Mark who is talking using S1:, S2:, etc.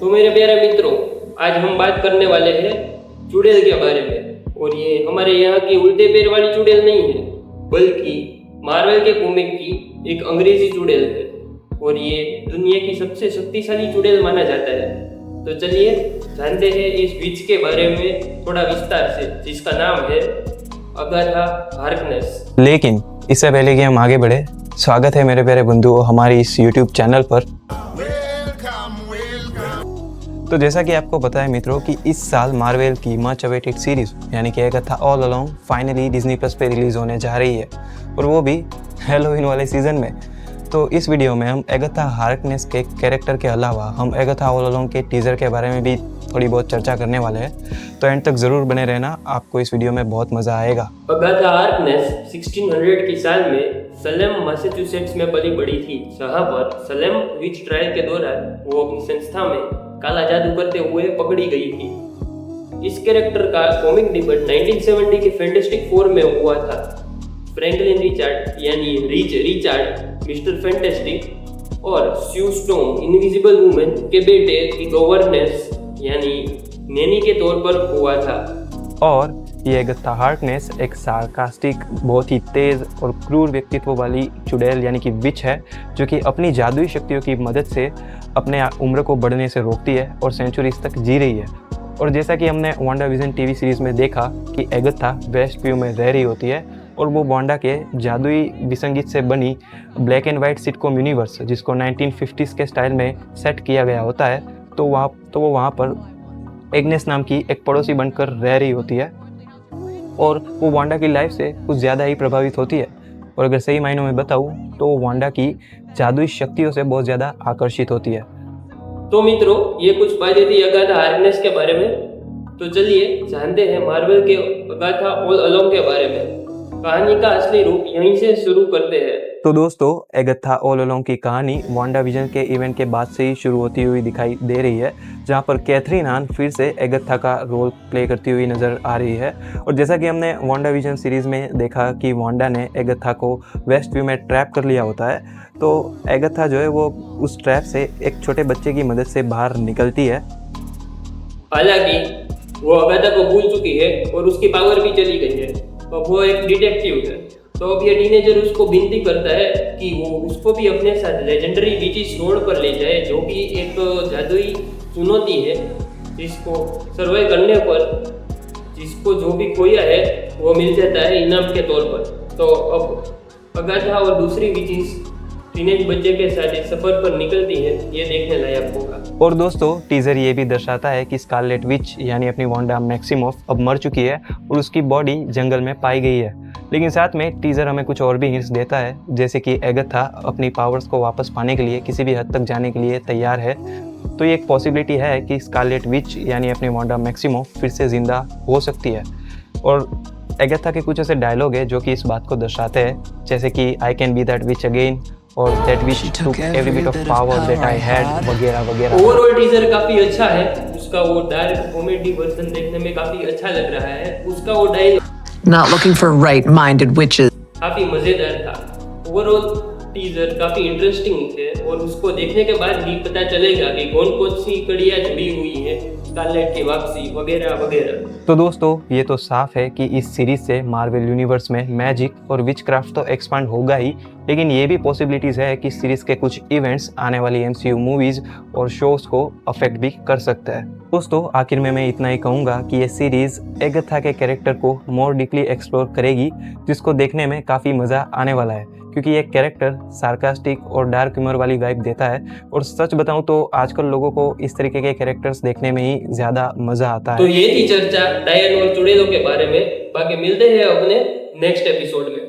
S1: तो मेरे प्यारे मित्रों, आज हम बात करने वाले हैं चुड़ैल के बारे में। और ये हमारे यहाँ की उल्टे पैर वाली चुड़ैल नहीं है, बल्कि मार्वल के कॉमिक की एक अंग्रेजी चुड़ैल है। और ये दुनिया की सबसे शक्तिशाली चुड़ैल माना जाता है। तो चलिए जानते हैं इस विच के बारे में थोड़ा विस्तार से, जिसका नाम है अगाथा हार्कनेस।
S2: लेकिन इससे पहले कि हम आगे बढ़े, स्वागत है मेरे प्यारे बंधुओं हमारी इस YouTube चैनल पर। तो जैसा कि आपको पता है मित्रों कि इस साल मार्वल की मच अवेटेड सीरीज यानी कि Agatha all along finally Disney plus पे रिलीज होने जा रही है, और वो भी हैलोवीन वाले सीजन में। तो इस वीडियो में हम अगाथा हार्कनेस के कैरेक्टर के अलावा हम अगाथा ऑल अलोंग के टीजर के बारे में भी थोड़ी बहुत चर्चा करने वाले हैं। तो एंड तक जरूर बने रहना, आपको इस वीडियो में बहुत मजा आएगा।
S1: अगाथा हार्कनेस 1600 की साल में सलेम मैसाचुसेट्स में पली बड़ी थी, जहां पर सलेम विच ट्रायल के दौरान वो अपनी संस्था में काला जादू करते हुए पकड़ी गई थी। इस कैरेक्टर का कॉमिक डेब्यू 1970 के फैंटास्टिक फोर में हुआ था। फ्रैंकलिन रिचर्ड यानी रिचर्ड मिस्टर फैंटास्टिक और स्यू स्टोम इनविजिबल वुमन के बेटे की गवर्नेंस यानी नैनी के तौर पर हुआ था।
S2: और ये अगाथा हार्कनेस एक सार्कास्टिक, बहुत ही तेज और क्रूर व्यक्तित्व वाली चुड़ैल यानी कि विच है, जो कि अपनी जादुई शक्तियों की मदद से अपने उम्र को बढ़ने से रोकती है और सेंचुरीज तक जी रही है। और जैसा कि हमने वांडाविजन टीवी सीरीज में देखा कि अगाथा वेस्ट व्यू में रह रही होती है, और वो वांडा के जादुई विसंगीत से बनी black and white sitcom universe, जिसको 1950s के स्टाइल में सेट किया गया होता है, तो वो वहाँ पर एग्नेस नाम की एक पड़ोसी बनकर रह रही होती है। और वो वांडा की लाइफ से कुछ ज़्यादा ही प्रभावित होती है, और अगर सही मायनों में बताऊँ तो वो वांडा की जादुई शक्तियों से बहुत ज़्यादा आकर्षित होती है।
S1: तो मित्रों, ये कुछ बातें थी अगाथा हार्कनेस के बारे में। तो चलिए जानते हैं मार्वल के अगाथा ऑल अलोंग के बारे में। कहानी का असली रूप यहीं से शुरू करते हैं।
S2: तो दोस्तों, अगाथा ऑल अलोंग की कहानी वांडाविजन के इवेंट के बाद से ही शुरू होती हुई दिखाई दे रही है, जहां पर कैथरीन हान फिर से अगाथा का रोल प्ले करती हुई नज़र आ रही है। और जैसा कि हमने वांडाविजन सीरीज़ में देखा कि वांडा ने अगाथा को वेस्ट व्यू में ट्रैप कर लिया होता है, तो अगाथा जो है वो उस ट्रैप से एक छोटे बच्चे की मदद से बाहर निकलती है।
S1: हालांकि वो अगाथा को भूल चुकी है और उसकी पावर भी चली गई है। अब वो एक डिटेक्टिव है, तो अब ये टीनेजर उसको विनती करता है कि वो उसको भी अपने साथ लेजेंडरी विचिस रोड पर ले जाए, जो कि एक जादुई चुनौती है जिसको सर्वाइव करने पर जिसको जो भी खोया है वो मिल जाता है इनाम के तौर पर। तो अब अगाथा और दूसरी विचिस टीनेज बच्चे के साथ इस सफर पर निकलती है, ये देखने लायक होगा।
S2: और दोस्तों, टीजर ये भी दर्शाता है कि स्कारलेट विच यानी अपनी वांडा मैक्सिमोफ अब मर चुकी है और उसकी बॉडी जंगल में पाई गई है। लेकिन साथ में टीजर हमें कुछ और भी हिंट्स देता है, जैसे कि अगाथा अपनी पावर्स को वापस पाने के लिए किसी भी हद तक जाने के लिए तैयार है। तो ये एक पॉसिबिलिटी है कि स्कारलेट विच यानी अपनी वांडा मैक्सिमोफ फिर से जिंदा हो सकती है। और अगाथा के कुछ ऐसे डायलॉग है जो कि इस बात को दर्शाते हैं, जैसे कि I can be that which again और that which took every bit of power that I had वगैरह वगैरह।
S1: ओवरऑल टीजर काफी अच्छा है, उसका वो डार्क कॉमेडी वर्जन देखने में काफी अच्छा लग रहा है। उसका वो dialogue
S3: Not looking for right-minded witches.
S1: काफी मजेदार था। ओवरऑल टीजर काफी इंटरेस्टिंग थे, और उसको देखने के बाद ही पता चलेगा कि कौन कौन सी कड़ियां जुड़ी हुई है, स्कारलेट की वापसी वगैरह वगैरह।
S2: तो दोस्तों, ये तो साफ है कि इस सीरीज से मार्वल यूनिवर्स में मैजिक और विचक्राफ्ट तो एक्सपांड होगा ही, लेकिन ये भी पॉसिबिलिटीज है कि सीरीज के कुछ इवेंट्स आने वाली MCU मूवीज और शोज को अफेक्ट भी कर सकता है। दोस्तों, आखिर में मैं इतना ही कहूँगा कि ये सीरीज अगाथा के कैरेक्टर को मोर डीपली एक्सप्लोर करेगी, जिसको देखने में काफ़ी मज़ा आने वाला है, क्योंकि ये कैरेक्टर सार्कास्टिक और डार्क ह्यूमर वाली वाइब देता है। और सच बताऊं तो आजकल लोगों को इस तरीके के कैरेक्टर्स देखने में ही ज़्यादा मज़ा आता है।
S1: तो ये थी चर्चा डायन और चुड़ैलों के बारे में। बाकी मिलते हैं अपने नेक्स्ट एपिसोड में।